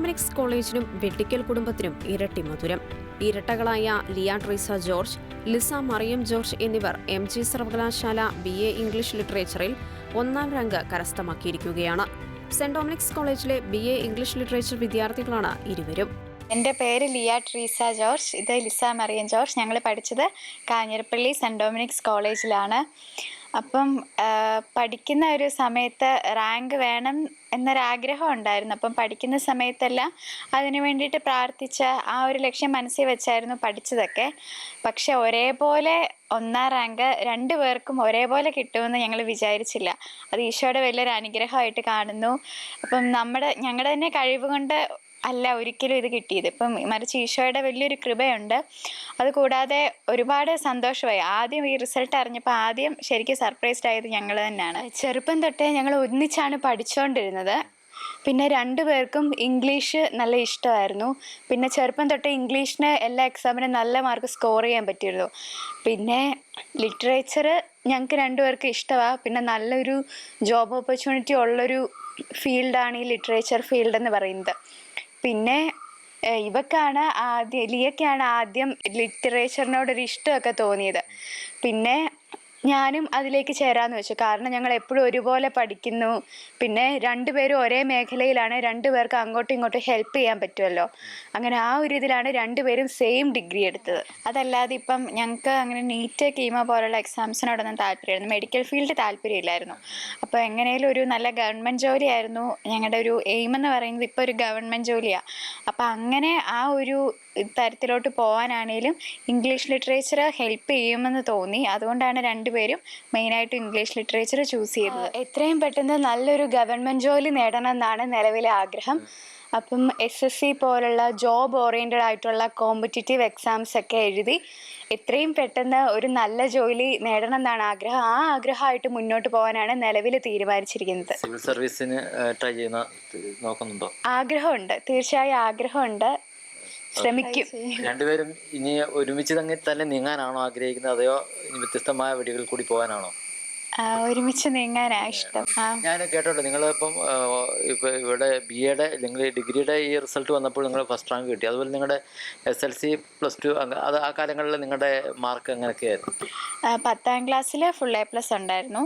Dominic's കോളേജിനും Vettikkal കുടുംബത്തിനും ഇരട്ടി മധുരം. ഇരട്ടകളായ ലിയ ട്രീസ ജോർജ്, ലിസ മറിയം ജോർജ് എന്നിവർ MG സർവകലാശാല BA ഇംഗ്ലീഷ് ലിറ്ററേച്ചറിൽ 1ാം റാങ്ക് കരസ്ഥമാക്കിയിരിക്കുകയാണ്. സെന്റ് ഡൊമിനിക്സ് കോളേജിലെ BA ഇംഗ്ലീഷ് ലിറ്ററേച്ചർ വിദ്യാർത്ഥികളാണ് ഇരുവരും. എൻ്റെ പേര് ലിയ ട്രീസ ജോർജ്, ഇത് ലിസ മറിയം ജോർജ്. ഞങ്ങൾ പഠിച്ചത് കാഞ്ഞിരപ്പള്ളി സെൻറ് ഡൊമിനിക്സ് കോളേജിലാണ്. അപ്പം പഠിക്കുന്ന ഒരു സമയത്ത് റാങ്ക് വേണം എന്നൊരാഗ്രഹം ഉണ്ടായിരുന്നു. അപ്പം പഠിക്കുന്ന സമയത്തെല്ലാം അതിനു വേണ്ടിയിട്ട് പ്രാർത്ഥിച്ച ആ ഒരു ലക്ഷ്യം മനസ്സിൽ വെച്ചായിരുന്നു പഠിച്ചതൊക്കെ. പക്ഷെ ഒരേപോലെ 1ാം റാങ്ക് 2 പേർക്കും ഒരേപോലെ കിട്ടുമെന്ന് ഞങ്ങൾ വിചാരിച്ചില്ല. അത് ഈശോയുടെ വലിയൊരു അനുഗ്രഹമായിട്ട് കാണുന്നു. അപ്പം ഞങ്ങളുടെ തന്നെ കഴിവ് കൊണ്ട് അല്ല ഒരിക്കലും ഇത് കിട്ടിയത്. ഇപ്പം മറിച്ച് ഈശോയുടെ വലിയൊരു കൃപയുണ്ട്. അതുകൂടാതെ ഒരുപാട് സന്തോഷമായി. ആദ്യം ഈ റിസൾട്ട് അറിഞ്ഞപ്പോൾ ആദ്യം ശരിക്കും സർപ്രൈസ്ഡ് ആയത് ഞങ്ങൾ തന്നെയാണ്. ചെറുപ്പം തൊട്ടേ ഞങ്ങൾ ഒന്നിച്ചാണ് പഠിച്ചുകൊണ്ടിരുന്നത്. പിന്നെ 2 പേർക്കും ഇംഗ്ലീഷ് നല്ല ഇഷ്ടമായിരുന്നു. പിന്നെ ചെറുപ്പം തൊട്ടേ ഇംഗ്ലീഷിന് എല്ലാ എക്സാമിനും നല്ല മാർക്ക് സ്കോർ ചെയ്യാൻ പറ്റിയിരുന്നു. പിന്നെ ലിറ്ററേച്ചർ ഞങ്ങൾക്ക് 2 പേർക്കും ഇഷ്ടമാണ്. പിന്നെ നല്ലൊരു ജോബ് ഓപ്പർച്യൂണിറ്റി ഉള്ളൊരു ഫീൽഡാണ് ഈ ലിറ്ററേച്ചർ ഫീൽഡ് എന്ന് പറയുന്നത്. പിന്നെ ലിയക്കാണ് ആദ്യം ലിറ്ററേച്ചറിനോടൊരു ഇഷ്ടമൊക്കെ തോന്നിയത്. പിന്നെ ഞാനും അതിലേക്ക് ചേരാമെന്ന് വെച്ചു. കാരണം ഞങ്ങൾ എപ്പോഴും ഒരുപോലെ പഠിക്കുന്നു. പിന്നെ 2 പേരും ഒരേ മേഖലയിലാണ്. 2 പേർക്ക് അങ്ങോട്ടും ഇങ്ങോട്ടും ഹെൽപ്പ് ചെയ്യാൻ പറ്റുമല്ലോ. അങ്ങനെ ആ ഒരു ഇതിലാണ് 2 പേരും സെയിം ഡിഗ്രി എടുത്തത്. അതല്ലാതെ ഇപ്പം ഞങ്ങൾക്ക് അങ്ങനെ നീറ്റ്, കീമോ പോലുള്ള എക്സാംസിനോടൊന്നും താല്പര്യമായിരുന്നു. Medical field താല്പര്യമില്ലായിരുന്നു. അപ്പോൾ എങ്ങനെയും ഒരു നല്ല ഗവൺമെൻറ് ജോലിയായിരുന്നു ഞങ്ങളുടെ ഒരു എയിം എന്ന് പറയുന്നത്. ഇപ്പോൾ ഒരു ഗവൺമെൻറ് ജോലിയാണ്. അപ്പം അങ്ങനെ ആ ഒരു തരത്തിലോട്ട് പോകാനാണേലും ഇംഗ്ലീഷ് ലിറ്ററേച്ചർ ഹെൽപ്പ് ചെയ്യുമെന്ന് തോന്നി. അതുകൊണ്ടാണ് 2 പേരും മെയിനായിട്ട് ഇംഗ്ലീഷ് ലിറ്ററേച്ചർ ചൂസ് ചെയ്തത്. എത്രയും പെട്ടെന്ന് നല്ലൊരു ഗവൺമെൻറ് ജോലി നേടണം എന്നാണ് നിലവിലെ ആഗ്രഹം. അപ്പം SSC പോലുള്ള ജോബ് ഓറിയൻറ്റഡ് ആയിട്ടുള്ള കോമ്പറ്റീറ്റീവ് എക്സാംസ് ഒക്കെ എഴുതി എത്രയും പെട്ടെന്ന് ഒരു നല്ല ജോലി നേടണം എന്നാണ് ആഗ്രഹം. ആ ആഗ്രഹമായിട്ട് മുന്നോട്ട് പോകാനാണ് നിലവിൽ തീരുമാനിച്ചിരിക്കുന്നത്. സിവിൽ സർവീസിന് ട്രൈ നോക്കുന്നുണ്ടോ? ആഗ്രഹമുണ്ട്, തീർച്ചയായും ആഗ്രഹമുണ്ട്. ശ്രമിക്കും. 2 പേരും ഇനി ഒരുമിച്ച് തന്നെ നീങ്ങാനാണോ ആഗ്രഹിക്കുന്നത്, അതെയോ ഇനി വ്യത്യസ്തമായ വഴികൾ കൂടി പോകാനാണോ? ഒരുമിച്ച് നീങ്ങാനാണ് ഇഷ്ടം. ഞാൻ കേട്ടോട്ടെ, നിങ്ങളിപ്പം ഇവിടെ BAയുടെ അല്ലെങ്കിൽ ഡിഗ്രിയുടെ ഈ റിസൾട്ട് വന്നപ്പോൾ നിങ്ങൾ ഫസ്റ്റ് റാങ്ക് കിട്ടി. അതുപോലെ നിങ്ങളുടെ SLC +2 അത് ആ കാലങ്ങളിൽ നിങ്ങളുടെ മാർക്ക് എങ്ങനെയൊക്കെയായിരുന്നു? 10ാം ക്ലാസ്സിൽ ഫുൾ A+ ഉണ്ടായിരുന്നു.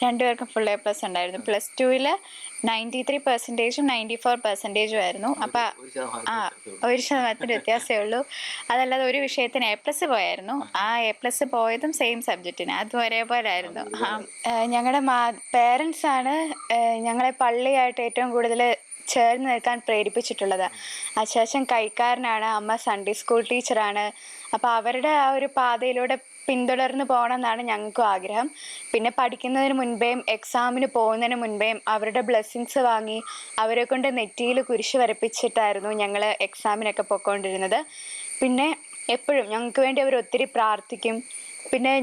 2 പേർക്കും ഫുൾ A+ ഉണ്ടായിരുന്നു. +2ൽ 93%, 94% ആയിരുന്നു. അപ്പം 1% വ്യത്യാസമേ ഉള്ളൂ. അതല്ലാതെ ഒരു വിഷയത്തിന് A+ പോയായിരുന്നു. ആ A+ പോയതും സെയിം സബ്ജക്റ്റിന്, അതും ഒരേപോലെ ആയിരുന്നു. ഞങ്ങളുടെ പേരൻസാണ് ഞങ്ങളെ പള്ളിയായിട്ട് ഏറ്റവും കൂടുതൽ ചേർന്ന് നിൽക്കാൻ പ്രേരിപ്പിച്ചിട്ടുള്ളത്. അച്ചാച്ചൻ കൈക്കാരനാണ്, അമ്മ സൺഡേ സ്കൂൾ ടീച്ചറാണ്. അപ്പോൾ അവരുടെ ആ ഒരു പാതയിലൂടെ പിന്തുടർന്ന് പോകണം എന്നാണ് ഞങ്ങൾക്കും ആഗ്രഹം. പിന്നെ പഠിക്കുന്നതിന് മുൻപേയും എക്സാമിന് പോകുന്നതിന് മുൻപേയും അവരുടെ ബ്ലെസ്സിങ്സ് വാങ്ങി അവരെ കൊണ്ട് നെറ്റിയിൽ കുരിശ് വരപ്പിച്ചിട്ടായിരുന്നു ഞങ്ങൾ എക്സാമിനൊക്കെ പോയിക്കൊണ്ടിരുന്നത്. പിന്നെ എപ്പോഴും ഞങ്ങൾക്ക് വേണ്ടി അവർ ഒത്തിരി പ്രാർത്ഥിക്കും. പിന്നെ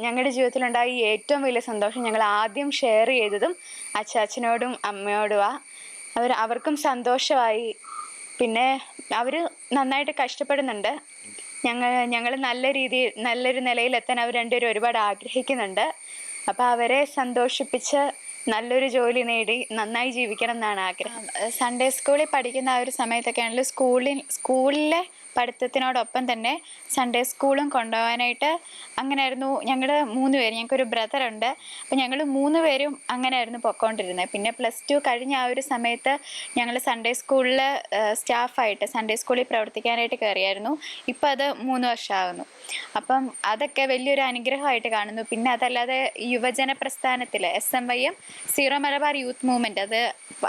ഞങ്ങളുടെ ജീവിതത്തിലുണ്ടായ ഏറ്റവും വലിയ സന്തോഷം ഞങ്ങൾ ആദ്യം ഷെയർ ചെയ്തതും അച്ചാച്ചനോടും അമ്മയോടുമാണ്. അവർക്കും സന്തോഷമായി. പിന്നെ അവർ നന്നായിട്ട് കഷ്ടപ്പെടുന്നുണ്ട്. ഞങ്ങൾ നല്ലൊരു നിലയിലെത്താൻ അവർ 2 പേരും ഒരുപാട് ആഗ്രഹിക്കുന്നുണ്ട്. അപ്പോൾ അവരെ സന്തോഷിപ്പിച്ച് നല്ലൊരു ജോലി നേടി നന്നായി ജീവിക്കണം എന്നാണ് ആഗ്രഹം. സൺഡേ സ്കൂളിൽ പഠിക്കുന്ന ആ ഒരു സമയത്തൊക്കെ ആണെങ്കിൽ സ്കൂളിലെ പഠിത്തത്തിനോടൊപ്പം തന്നെ സൺഡേ സ്കൂളും കൊണ്ടുപോകാനായിട്ട് അങ്ങനെയായിരുന്നു. ഞങ്ങൾ 3 പേര്, ഞങ്ങൾക്കൊരു ബ്രദറുണ്ട്. അപ്പോൾ ഞങ്ങൾ 3 പേരും അങ്ങനെയായിരുന്നു പൊയ്ക്കൊണ്ടിരുന്നത്. പിന്നെ +2 കഴിഞ്ഞ ആ ഒരു സമയത്ത് ഞങ്ങൾ സൺഡേ സ്കൂളിൽ സ്റ്റാഫായിട്ട് സൺഡേ സ്കൂളിൽ പ്രവർത്തിക്കാനായിട്ട് കയറിയായിരുന്നു. ഇപ്പം അത് 3 വർഷമാകുന്നു. അപ്പം അതൊക്കെ വലിയൊരു അനുഗ്രഹമായിട്ട് കാണുന്നു. പിന്നെ അതല്ലാതെ യുവജന പ്രസ്ഥാനത്തിൽ SMYM zero Malabar youth movement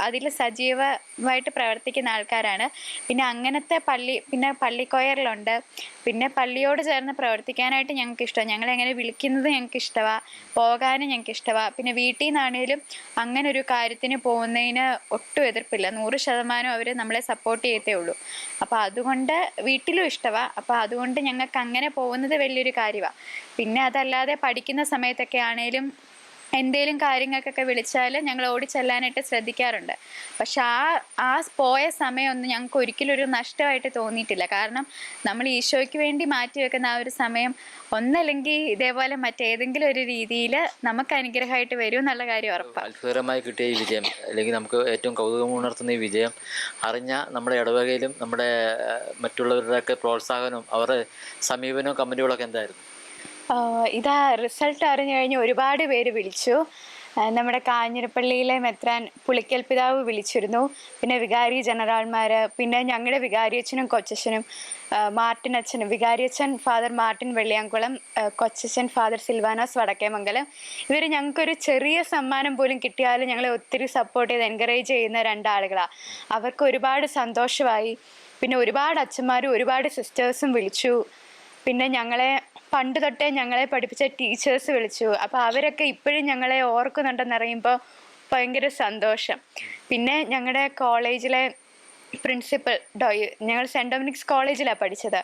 അതിൽ സജീവമായിട്ട് പ്രവർത്തിക്കുന്ന ആൾക്കാരാണ്. പിന്നെ അങ്ങനത്തെ പള്ളിക്കൊയറിലുണ്ട്. പിന്നെ പള്ളിയോട് ചേർന്ന് പ്രവർത്തിക്കാനായിട്ട് ഞങ്ങൾക്ക് ഇഷ്ടമാണ്. ഞങ്ങളെങ്ങനെ വിളിക്കുന്നത് ഞങ്ങൾക്ക് ഇഷ്ടമാണ്, പോകാനും ഞങ്ങൾക്ക് ഇഷ്ടമാണ്. പിന്നെ വീട്ടിൽ നിന്നാണേലും അങ്ങനെ ഒരു കാര്യത്തിന് പോകുന്നതിന് ഒട്ടും എതിർപ്പില്ല. 100% അവർ നമ്മളെ സപ്പോർട്ട് ചെയ്യത്തേ ഉള്ളൂ. അപ്പോൾ അതുകൊണ്ട് വീട്ടിലും ഇഷ്ടമാണ്. അപ്പോൾ അതുകൊണ്ട് ഞങ്ങൾക്ക് അങ്ങനെ പോകുന്നത് വലിയൊരു കാര്യമാണ്. പിന്നെ അതല്ലാതെ പഠിക്കുന്ന സമയത്തൊക്കെ ആണേലും എന്തേലും കാര്യങ്ങൾക്കൊക്കെ വിളിച്ചാൽ ഞങ്ങൾ ഓടിച്ചെല്ലാനായിട്ട് ശ്രദ്ധിക്കാറുണ്ട്. പക്ഷെ ആ പോയ സമയമൊന്നും ഞങ്ങൾക്ക് ഒരിക്കലും ഒരു നഷ്ടമായിട്ട് തോന്നിയിട്ടില്ല. കാരണം നമ്മൾ ഈശോയ്ക്ക് വേണ്ടി മാറ്റി വെക്കുന്ന ആ ഒരു സമയം ഒന്നല്ലെങ്കിൽ ഇതേപോലെ മറ്റേതെങ്കിലും ഒരു രീതിയിൽ നമുക്ക് അനുഗ്രഹമായിട്ട് വരും എന്നുള്ള കാര്യം ഉറപ്പാണ്. അത്ഭുതകരമായി കിട്ടിയ ഈ വിജയം, അല്ലെങ്കിൽ നമുക്ക് ഏറ്റവും കൗതുകമുണർത്തുന്ന ഈ വിജയം അറിഞ്ഞ നമ്മുടെ ഇടവകയിലും നമ്മുടെ മറ്റുള്ളവരുടെയൊക്കെ പ്രോത്സാഹനവും അവരുടെ സമീപനവും കമൻറ്റുകളൊക്കെ എന്തായിരുന്നു? ഇതാ റിസൾട്ട് അറിഞ്ഞു കഴിഞ്ഞ് ഒരുപാട് പേര് വിളിച്ചു. നമ്മുടെ കാഞ്ഞിരപ്പള്ളിയിലെ മെത്രാൻ പുളിക്കൽ പിതാവ് വിളിച്ചിരുന്നു, പിന്നെ വികാരി ജനറൽമാർ, പിന്നെ ഞങ്ങളുടെ വികാരിയച്ഛനും കൊച്ചച്ഛനും, മാർട്ടിൻ അച്ഛനും, വികാരിയച്ഛൻ ഫാദർ മാർട്ടിൻ വെള്ളിയാംകുളം, കൊച്ചച്ഛൻ ഫാദർ സിൽവാനോസ് വടക്കേമംഗലം, ഇവർ ഞങ്ങൾക്കൊരു ചെറിയ സമ്മാനം പോലും കിട്ടിയാലും ഞങ്ങളെ ഒത്തിരി സപ്പോർട്ട് ചെയ്ത് എൻകറേജ് ചെയ്യുന്ന രണ്ടാളുകളാണ്. അവർക്ക് ഒരുപാട് സന്തോഷമായി. പിന്നെ ഒരുപാട് അച്ഛന്മാരും ഒരുപാട് സിസ്റ്റേഴ്സും വിളിച്ചു. പിന്നെ ഞങ്ങളെ പണ്ട് തൊട്ടേ ഞങ്ങളെ പഠിപ്പിച്ച ടീച്ചേഴ്സ് വിളിച്ചു. അപ്പോൾ അവരൊക്കെ ഇപ്പോഴും ഞങ്ങളെ ഓർക്കുന്നുണ്ടെന്നറിയുമ്പോൾ ഭയങ്കര സന്തോഷം. പിന്നെ ഞങ്ങളുടെ കോളേജിലെ പ്രിൻസിപ്പൽ ഞങ്ങൾ സെൻറ് ഡൊമിനിക്സ് കോളേജിലാണ് പഠിച്ചത്.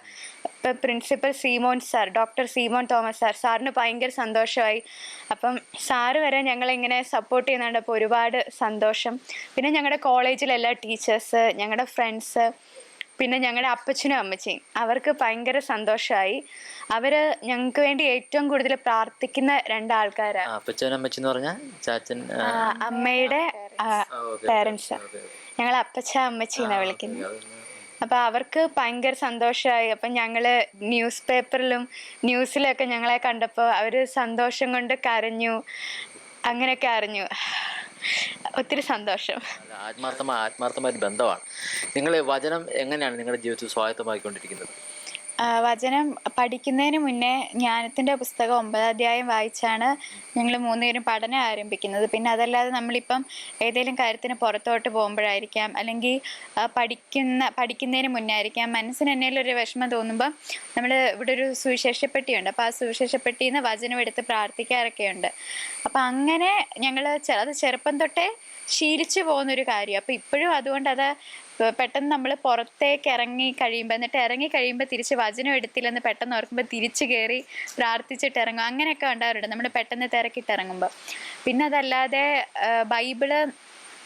ഇപ്പം principal Seemon sir, doctor Seemon Thomas സാറിന് ഭയങ്കര സന്തോഷമായി. അപ്പം സാറ് വരെ ഞങ്ങളിങ്ങനെ സപ്പോർട്ട് ചെയ്യുന്നുണ്ട്. അപ്പോൾ ഒരുപാട് സന്തോഷം. പിന്നെ ഞങ്ങളുടെ കോളേജിലെ എല്ലാ ടീച്ചേഴ്സ്, ഞങ്ങളുടെ ഫ്രണ്ട്സ്, പിന്നെ ഞങ്ങളുടെ അപ്പച്ചനും അമ്മച്ചിയും, അവർക്ക് ഭയങ്കര സന്തോഷമായി. അവര് ഞങ്ങൾക്ക് വേണ്ടി ഏറ്റവും കൂടുതൽ പ്രാർത്ഥിക്കുന്ന രണ്ടാൾക്കാരാണ്. അപ്പച്ചനും അമ്മച്ചി എന്ന് പറഞ്ഞാൽ ചാച്ചൻ, അമ്മയുടെ പേരൻസ്. ഞങ്ങൾ അപ്പച്ച അമ്മച്ചി എന്നാണ് വിളിക്കുന്നത്. അപ്പം അവർക്ക് ഭയങ്കര സന്തോഷമായി. അപ്പം ഞങ്ങൾ ന്യൂസ് പേപ്പറിലും ന്യൂസിലൊക്കെ ഞങ്ങളെ കണ്ടപ്പോൾ അവർ സന്തോഷം കൊണ്ട് കരഞ്ഞു, അങ്ങനെയൊക്കെ അറിഞ്ഞു. ഒത്തിരി സന്തോഷം. ആത്മാർത്ഥമായ ഒരു ബന്ധമാണ്. നിങ്ങൾ വചനം എങ്ങനെയാണ് നിങ്ങളുടെ ജീവിതത്തിൽ സ്വായത്തമാക്കിക്കൊണ്ടിരിക്കുന്നത്? വചനം പഠിക്കുന്നതിന് മുന്നേ ജ്ഞാനത്തിൻ്റെ പുസ്തകം 9 അധ്യായം വായിച്ചാണ് ഞങ്ങൾ 3 പേരും പഠനം ആരംഭിക്കുന്നത്. പിന്നെ അതല്ലാതെ നമ്മളിപ്പം ഏതെങ്കിലും കാര്യത്തിന് പുറത്തോട്ട് പോകുമ്പോഴായിരിക്കാം, അല്ലെങ്കിൽ പഠിക്കുന്നതിന് മുന്നേ ആയിരിക്കാം, മനസ്സിന് എന്തെങ്കിലും ഒരു വിഷമം തോന്നുമ്പോൾ നമ്മൾ ഇവിടെ ഒരു സുവിശേഷപ്പെട്ടിയുണ്ട്. അപ്പോൾ ആ സുവിശേഷപ്പെട്ടിയിൽ നിന്ന് വചനം എടുത്ത് പ്രാർത്ഥിക്കാറൊക്കെയുണ്ട്. അപ്പം അങ്ങനെ ഞങ്ങൾ അത് ചെറുപ്പം തൊട്ടേ ശീലിച്ചു പോകുന്നൊരു കാര്യം. അപ്പോൾ ഇപ്പോഴും അതുകൊണ്ട് അത് പെട്ടെന്ന് നമ്മൾ പുറത്തേക്ക് ഇറങ്ങി കഴിയുമ്പോൾ തിരിച്ച് വചനം എടുത്തില്ലെന്ന് പെട്ടെന്ന് ഓർക്കുമ്പോൾ തിരിച്ചു കയറി പ്രാർത്ഥിച്ചിട്ട് ഇറങ്ങും. അങ്ങനെയൊക്കെ ഉണ്ടാവാറുണ്ട് നമ്മൾ പെട്ടെന്ന് തിരക്കിട്ട് ഇറങ്ങുമ്പോൾ. പിന്നെ അതല്ലാതെ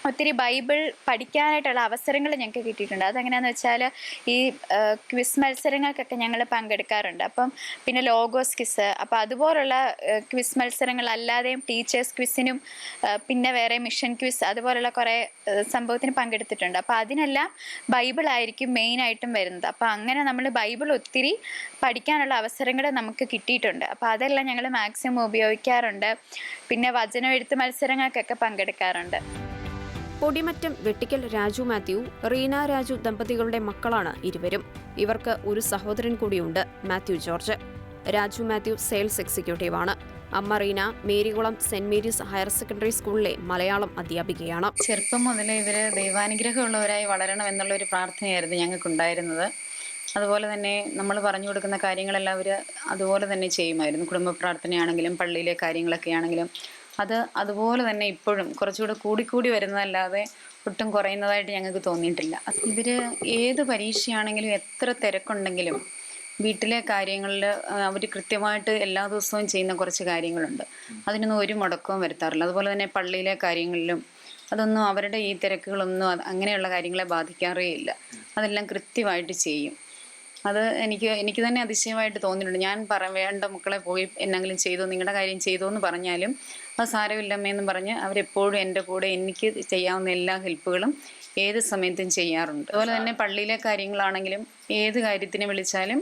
ഒത്തിരി ബൈബിൾ പഠിക്കാനായിട്ടുള്ള അവസരങ്ങൾ ഞങ്ങൾക്ക് കിട്ടിയിട്ടുണ്ട്. അതെങ്ങനെയാണെന്ന് വെച്ചാൽ ഈ ക്വിസ് മത്സരങ്ങൾക്കൊക്കെ ഞങ്ങൾ പങ്കെടുക്കാറുണ്ട്. അപ്പം പിന്നെ ലോഗോസ് ക്വിസ്, അപ്പോൾ അതുപോലുള്ള ക്വിസ് മത്സരങ്ങൾ അല്ലാതെയും ടീച്ചേഴ്സ് ക്വിസിനും പിന്നെ വേറെ മിഷൻ ക്വിസ് അതുപോലുള്ള കുറേ സംഭവത്തിന് പങ്കെടുത്തിട്ടുണ്ട്. അപ്പോൾ അതിനെല്ലാം ബൈബിളായിരിക്കും മെയിനായിട്ടും വരുന്നത്. അപ്പോൾ അങ്ങനെ നമ്മൾ ബൈബിൾ ഒത്തിരി പഠിക്കാനുള്ള അവസരങ്ങൾ നമുക്ക് കിട്ടിയിട്ടുണ്ട്. അപ്പോൾ അതെല്ലാം ഞങ്ങൾ മാക്സിമം ഉപയോഗിക്കാറുണ്ട്. പിന്നെ വചനം എഴുത്ത് മത്സരങ്ങൾക്കൊക്കെ പങ്കെടുക്കാറുണ്ട്. പൊടിമറ്റം വെട്ടിക്കൽ രാജു മാത്യു, റീന രാജു ദമ്പതികളുടെ മക്കളാണ് ഇരുവരും. ഇവർക്ക് ഒരു സഹോദരൻ കൂടിയുണ്ട്, മാത്യു ജോർജ്. രാജു മാത്യു സെയിൽസ് എക്സിക്യൂട്ടീവാണ്. അമ്മ Reena Marykulam saint Mary's higher secondary സ്കൂളിലെ മലയാളം അധ്യാപികയാണ്. ചെറുപ്പം മുതലേ ഇവർ ദൈവാനുഗ്രഹമുള്ളവരായി വളരണം എന്നുള്ളൊരു പ്രാർത്ഥനയായിരുന്നു ഞങ്ങൾക്കുണ്ടായിരുന്നത്. അതുപോലെ തന്നെ നമ്മൾ പറഞ്ഞു കൊടുക്കുന്ന കാര്യങ്ങളെല്ലാം അവർ അതുപോലെ തന്നെ ചെയ്യുമായിരുന്നു. കുടുംബ പ്രാർത്ഥനയാണെങ്കിലും പള്ളിയിലെ കാര്യങ്ങളൊക്കെ ആണെങ്കിലും അതുപോലെ തന്നെ ഇപ്പോഴും കുറച്ചുകൂടെ കൂടിക്കൂടി വരുന്നതല്ലാതെ ഒട്ടും കുറയുന്നതായിട്ട് ഞങ്ങൾക്ക് തോന്നിയിട്ടില്ല. ഇവർ ഏത് പരീക്ഷയാണെങ്കിലും എത്ര തിരക്കുണ്ടെങ്കിലും വീട്ടിലെ കാര്യങ്ങളിൽ അവർ കൃത്യമായിട്ട് എല്ലാ ദിവസവും ചെയ്യുന്ന കുറച്ച് കാര്യങ്ങളുണ്ട്. അതിനൊന്നും ഒരു മുടക്കവും വരുത്താറില്ല. അതുപോലെ തന്നെ പള്ളിയിലെ കാര്യങ്ങളിലും അതൊന്നും അവരുടെ ഈ തിരക്കുകളൊന്നും അങ്ങനെയുള്ള കാര്യങ്ങളെ ബാധിക്കാറേ ഇല്ല. അതെല്ലാം കൃത്യമായിട്ട് ചെയ്യും. അത് എനിക്ക് തന്നെ അതിശയമായിട്ട് തോന്നിയിട്ടുണ്ട്. ഞാൻ വേണ്ട മക്കളെ പോയി എന്നെങ്കിലും ചെയ്തോ, നിങ്ങളുടെ കാര്യം ചെയ്തോ എന്ന് പറഞ്ഞാലും അത് സാരമില്ലമ്മയെന്നും പറഞ്ഞ് അവരെപ്പോഴും എൻ്റെ കൂടെ എനിക്ക് ചെയ്യാവുന്ന എല്ലാ ഹെൽപ്പുകളും ഏത് സമയത്തും ചെയ്യാറുണ്ട്. അതുപോലെ തന്നെ പള്ളിയിലെ കാര്യങ്ങളാണെങ്കിലും ഏത് കാര്യത്തിന് വിളിച്ചാലും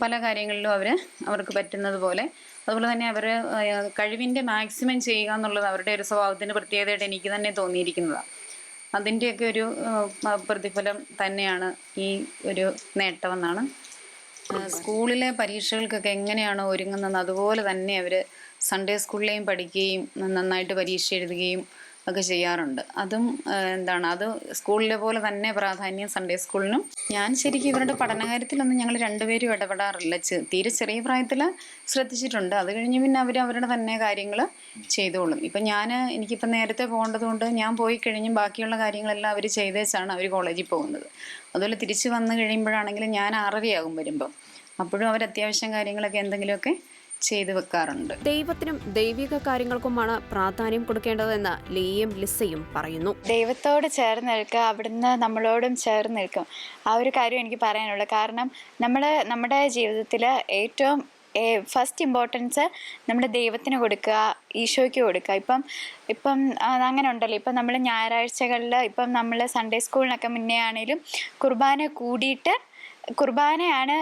പല കാര്യങ്ങളിലും അവർക്ക് പറ്റുന്നത് പോലെ, അതുപോലെ തന്നെ അവർ കഴിവിൻ്റെ മാക്സിമം ചെയ്യുക എന്നുള്ളത് അവരുടെ ഒരു സ്വഭാവത്തിൻ്റെ പ്രത്യേകതയായിട്ട് എനിക്ക് തന്നെ തോന്നിയിരിക്കുന്നതാണ്. അതിൻ്റെയൊക്കെ ഒരു പ്രതിഫലം തന്നെയാണ് ഈ ഒരു നേട്ടമെന്നാണ്. സ്കൂളിലെ പരീക്ഷകൾക്കൊക്കെ എങ്ങനെയാണോ ഒരുങ്ങുന്നത് അതുപോലെ തന്നെ അവർ സൺഡേ സ്കൂളിലെയും പഠിക്കുകയും നന്നായിട്ട് പരീക്ഷ എഴുതുകയും ഒക്കെ ചെയ്യാറുണ്ട്. അത് സ്കൂളിലെ പോലെ തന്നെ പ്രാധാന്യം സൺഡേ സ്കൂളിനും. ഞാൻ ശരിക്കും ഇവരുടെ പഠനകാര്യത്തിലൊന്നും ഞങ്ങൾ രണ്ടുപേരും ഇടപെടാറില്ല. തീരെ ചെറിയ പ്രായത്തിൽ ശ്രദ്ധിച്ചിട്ടുണ്ട്. അത് കഴിഞ്ഞ് പിന്നെ അവരുടെ തന്നെ കാര്യങ്ങൾ ചെയ്തോളും. ഇപ്പം എനിക്കിപ്പം നേരത്തെ പോകേണ്ടത് കൊണ്ട് ഞാൻ പോയി കഴിഞ്ഞും ബാക്കിയുള്ള കാര്യങ്ങളെല്ലാം അവർ ചെയ്തേച്ചാണ് അവർ കോളേജിൽ പോകുന്നത്. അതുപോലെ തിരിച്ച് വന്നു കഴിയുമ്പോഴാണെങ്കിലും ഞാൻ 6:30 ആകും വരുമ്പം. അപ്പോഴും അവർ അത്യാവശ്യം കാര്യങ്ങളൊക്കെ എന്തെങ്കിലുമൊക്കെ ചെയ്തു വെക്കാറുണ്ട്. ദൈവത്തിനും ദൈവിക കാര്യങ്ങൾക്കുമാണ് പ്രാധാന്യം കൊടുക്കേണ്ടതെന്ന് ലിയയും ലിസയും പറയുന്നു. ദൈവത്തോട് ചേർന്ന് നിൽക്കുക, അവിടുന്ന് നമ്മളോടും ചേർന്ന് നിൽക്കും. ആ ഒരു കാര്യം എനിക്ക് പറയാനുള്ളൂ. കാരണം നമ്മുടെ ജീവിതത്തിൽ ഏറ്റവും ഫസ്റ്റ് ഇമ്പോർട്ടൻസ് നമ്മുടെ ദൈവത്തിന് കൊടുക്കുക, ഈശോയ്ക്ക് കൊടുക്കുക. ഇപ്പം അങ്ങനെ ഉണ്ടല്ലോ. ഇപ്പം നമ്മൾ ഞായറാഴ്ചകളിൽ ഇപ്പം നമ്മൾ സൺഡേ സ്കൂളിനൊക്കെ മുന്നേ ആണെങ്കിലും കുർബാന കൂടിയിട്ട് കുർബാനയാണ്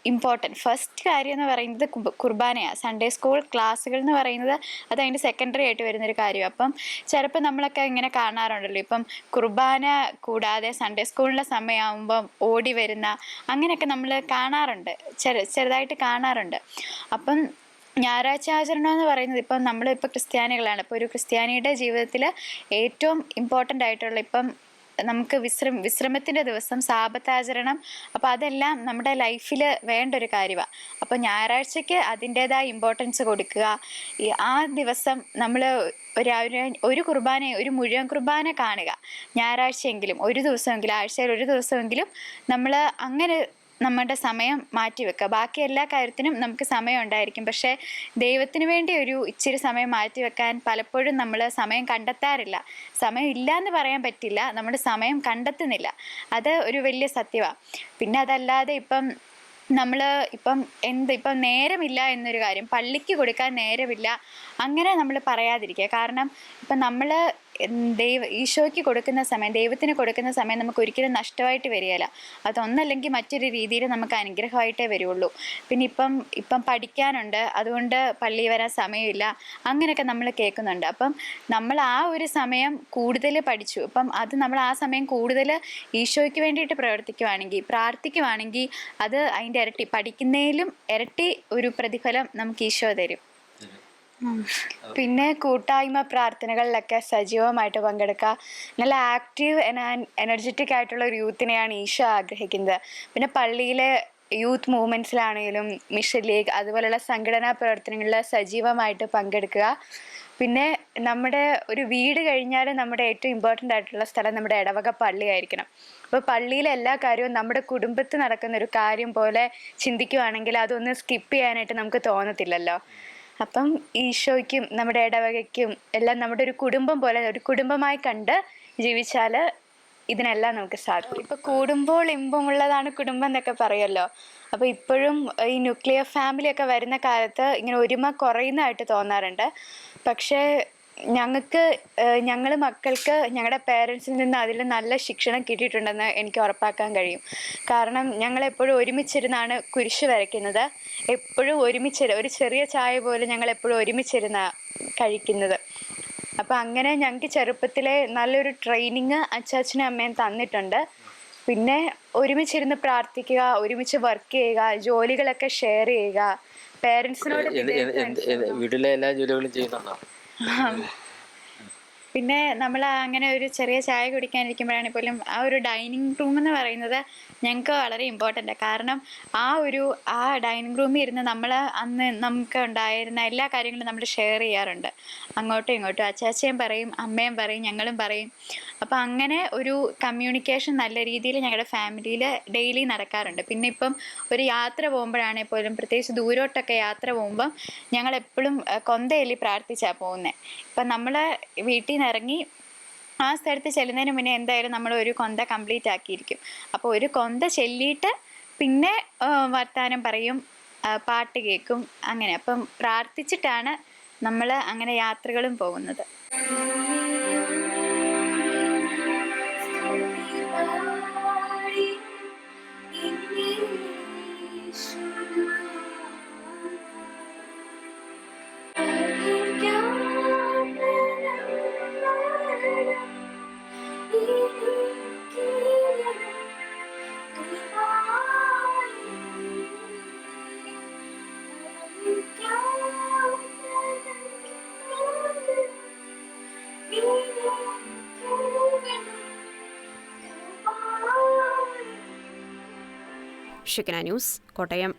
ഇമ്പോർട്ടൻറ്റ്. ഫസ്റ്റ് കാര്യം എന്ന് പറയുന്നത് കുർബാനയാണ്. സൺഡേ സ്കൂൾ ക്ലാസ്സുകൾ എന്ന് പറയുന്നത് അത് അതിൻ്റെ സെക്കൻഡറി ആയിട്ട് വരുന്നൊരു കാര്യമാണ്. അപ്പം ചിലപ്പോൾ നമ്മളൊക്കെ ഇങ്ങനെ കാണാറുണ്ടല്ലോ, ഇപ്പം കുർബാന കൂടാതെ സൺഡേ സ്കൂളിൻ്റെ സമയമാകുമ്പം ഓടി വരുന്ന അങ്ങനെയൊക്കെ നമ്മൾ കാണാറുണ്ട്, ചെറുതായിട്ട് കാണാറുണ്ട്. അപ്പം ഞായറാഴ്ച ആചരണം എന്ന് പറയുന്നത് ഇപ്പം നമ്മളിപ്പോൾ ക്രിസ്ത്യാനികളാണ്. ഇപ്പോൾ ഒരു ക്രിസ്ത്യാനിയുടെ ജീവിതത്തിൽ ഏറ്റവും ഇമ്പോർട്ടൻ്റ് ആയിട്ടുള്ള ഇപ്പം നമുക്ക് വിശ്രമത്തിൻ്റെ ദിവസം, സാബത്താചരണം, അപ്പോൾ അതെല്ലാം നമ്മുടെ ലൈഫിൽ വേണ്ട ഒരു കാര്യമാണ്. അപ്പോൾ ഞായറാഴ്ചയ്ക്ക് അതിൻ്റേതായ ഇമ്പോർട്ടൻസ് കൊടുക്കുക. ആ ദിവസം നമ്മൾ ഒരു കുർബാന, ഒരു മുഴുവൻ കുർബാന കാണുക. ഞായറാഴ്ചയെങ്കിലും ഒരു ദിവസമെങ്കിലും, ആഴ്ചയിൽ ഒരു ദിവസമെങ്കിലും നമ്മൾ അങ്ങനെ നമ്മുടെ സമയം മാറ്റിവെക്കുക. ബാക്കി എല്ലാ കാര്യത്തിനും നമുക്ക് സമയം ഉണ്ടായിരിക്കും. പക്ഷേ ദൈവത്തിന് വേണ്ടി ഒരു ഇച്ചിരി സമയം മാറ്റിവെക്കാൻ പലപ്പോഴും നമ്മൾ സമയം കണ്ടെത്താറില്ല. സമയം ഇല്ല എന്ന് പറയാൻ പറ്റില്ല, നമ്മൾ സമയം കണ്ടെത്തുന്നില്ല. അത് ഒരു വലിയ സത്യമാണ്. പിന്നെ അതല്ലാതെ ഇപ്പം നേരമില്ല എന്നൊരു കാര്യം, പള്ളിക്ക് കൊടുക്കാൻ നേരമില്ല അങ്ങനെ നമ്മൾ പറയാതിരിക്കുക. കാരണം ഇപ്പം നമ്മൾ ഈശോയ്ക്ക് കൊടുക്കുന്ന സമയം, ദൈവത്തിന് കൊടുക്കുന്ന സമയം നമുക്ക് ഒരിക്കലും നഷ്ടമായിട്ട് വരികയില്ല. അതൊന്നല്ലെങ്കിൽ മറ്റൊരു രീതിയിൽ നമുക്ക് അനുഗ്രഹമായിട്ടേ വരുള്ളൂ. പിന്നെ ഇപ്പം പഠിക്കാനുണ്ട്, അതുകൊണ്ട് പള്ളിയിൽ വരാൻ സമയമില്ല, അങ്ങനെയൊക്കെ നമ്മൾ കേൾക്കുന്നുണ്ട്. അപ്പം നമ്മൾ ആ ഒരു സമയം കൂടുതൽ പഠിച്ചു, അപ്പം അത് നമ്മൾ ആ സമയം കൂടുതൽ ഈശോയ്ക്ക് വേണ്ടിയിട്ട് പ്രാർത്ഥിക്കുവാണെങ്കിൽ അത് അതിൻ്റെ ഇരട്ടി, പഠിക്കുന്നതിലും ഇരട്ടി ഒരു പ്രതിഫലം നമുക്ക് ഈശോ തരും. പിന്നെ കൂട്ടായ്മ പ്രാർത്ഥനകളിലൊക്കെ സജീവമായിട്ട് പങ്കെടുക്കുക. നല്ല ആക്റ്റീവ് എനർജറ്റിക് ആയിട്ടുള്ള ഒരു യൂത്തിനെയാണ് ഈശോ ആഗ്രഹിക്കുന്നത്. പിന്നെ പള്ളിയിലെ യൂത്ത് മൂവ്മെൻറ്റ്സിലാണെങ്കിലും മിഷൻ ലീഗ് അതുപോലെയുള്ള സംഘടനാ പ്രവർത്തനങ്ങളിൽ സജീവമായിട്ട് പങ്കെടുക്കുക. പിന്നെ നമ്മുടെ ഒരു വീട് കഴിഞ്ഞാൽ നമ്മുടെ ഏറ്റവും ഇമ്പോർട്ടൻ്റ് ആയിട്ടുള്ള സ്ഥലം നമ്മുടെ ഇടവക പള്ളിയായിരിക്കണം. അപ്പോൾ പള്ളിയിലെ എല്ലാ കാര്യവും നമ്മുടെ കുടുംബത്തിൽ നടക്കുന്ന ഒരു കാര്യം പോലെ ചിന്തിക്കുകയാണെങ്കിൽ അതൊന്ന് സ്കിപ്പ് ചെയ്യാനായിട്ട് നമുക്ക് തോന്നത്തില്ലല്ലോ. അപ്പം ഈശോയ്ക്കും നമ്മുടെ ഇടവകയ്ക്കും എല്ലാം നമ്മുടെ ഒരു കുടുംബം പോലെ, ഒരു കുടുംബമായി കണ്ട് ജീവിച്ചാൽ ഇതിനെല്ലാം നമുക്ക് സാധിക്കും. ഇപ്പോൾ കൂടുമ്പോൾ ഇമ്പമുള്ളതാണ് കുടുംബം എന്നൊക്കെ പറയുമല്ലോ. അപ്പോൾ ഇപ്പോഴും ഈ ന്യൂക്ലിയർ ഫാമിലിയൊക്കെ വരുന്ന കാലത്ത് ഇങ്ങനെ ഒരുമ കുറയുന്നതായിട്ട് തോന്നാറുണ്ട്. പക്ഷേ ഞങ്ങൾ മക്കൾക്ക് ഞങ്ങളുടെ പേരൻസിൽ നിന്ന് അതിൽ നല്ല ശിക്ഷണം കിട്ടിയിട്ടുണ്ടെന്ന് എനിക്ക് ഉറപ്പാക്കാൻ കഴിയും. കാരണം ഞങ്ങളെപ്പോഴും ഒരുമിച്ചിരുന്നാണ് കുരിശ് വരയ്ക്കുന്നത്. എപ്പോഴും ഒരു ചെറിയ ചായ പോലും ഞങ്ങളെപ്പോഴും ഒരുമിച്ചിരുന്ന കഴിക്കുന്നത്. അപ്പോൾ അങ്ങനെ ഞങ്ങൾക്ക് ചെറുപ്പത്തിലെ നല്ലൊരു ട്രെയിനിങ് അച്ചാച്ചനും അമ്മയും തന്നിട്ടുണ്ട്. പിന്നെ ഒരുമിച്ചിരുന്ന് പ്രാർത്ഥിക്കുക, ഒരുമിച്ച് വർക്ക് ചെയ്യുക, ജോലികളൊക്കെ ഷെയർ ചെയ്യുക, പേരൻസിനോട് വീട്ടിലെ എല്ലാ ജോലികളും ചെയ്യുന്നുണ്ടോ? പിന്നെ നമ്മൾ അങ്ങനെ ഒരു ചെറിയ ചായ കുടിക്കാനിരിക്കുമ്പോഴാണെങ്കിൽ പോലും ആ ഒരു ഡൈനിങ് റൂം എന്ന് പറയുന്നത് ഞങ്ങൾക്ക് വളരെ ഇമ്പോർട്ടൻ്റാണ്. കാരണം ആ ഡൈനിങ് റൂമിൽ ഇരുന്ന് നമ്മൾ അന്ന് നമുക്ക് ഉണ്ടായിരുന്ന എല്ലാ കാര്യങ്ങളും നമ്മൾ ഷെയർ ചെയ്യാറുണ്ട്, അങ്ങോട്ടും ഇങ്ങോട്ടും. അച്ചാച്ചയും പറയും, അമ്മയും പറയും, ഞങ്ങളും പറയും. അപ്പോൾ അങ്ങനെ ഒരു കമ്മ്യൂണിക്കേഷൻ നല്ല രീതിയിൽ ഞങ്ങളുടെ ഫാമിലിയിൽ ഡെയിലി നടക്കാറുണ്ട്. പിന്നെ ഇപ്പം ഒരു യാത്ര പോകുമ്പോഴാണെങ്കിൽ പോലും, പ്രത്യേകിച്ച് ദൂരോട്ടൊക്കെ യാത്ര പോകുമ്പം ഞങ്ങളെപ്പോഴും കൊന്തയൊല്ലി പ്രാർത്ഥിച്ചാണ് പോകുന്നത്. ഇപ്പം നമ്മൾ വീട്ടിൽ നിന്ന് ഇറങ്ങി ആ സ്ഥലത്ത് ചെല്ലുന്നതിന് മുന്നേ എന്തായാലും നമ്മൾ ഒരു കൊന്ത കംപ്ലീറ്റ് ആക്കിയിരിക്കും. അപ്പോൾ ഒരു കൊന്ത ചൊല്ലിയിട്ട് പിന്നെ വർത്താനം പറയും, പാട്ട് കേൾക്കും, അങ്ങനെ. അപ്പം പ്രാർത്ഥിച്ചിട്ടാണ് നമ്മൾ അങ്ങനെ യാത്രകളും പോകുന്നത്. ഷിക്കന ന്യൂസ്, കോട്ടയം.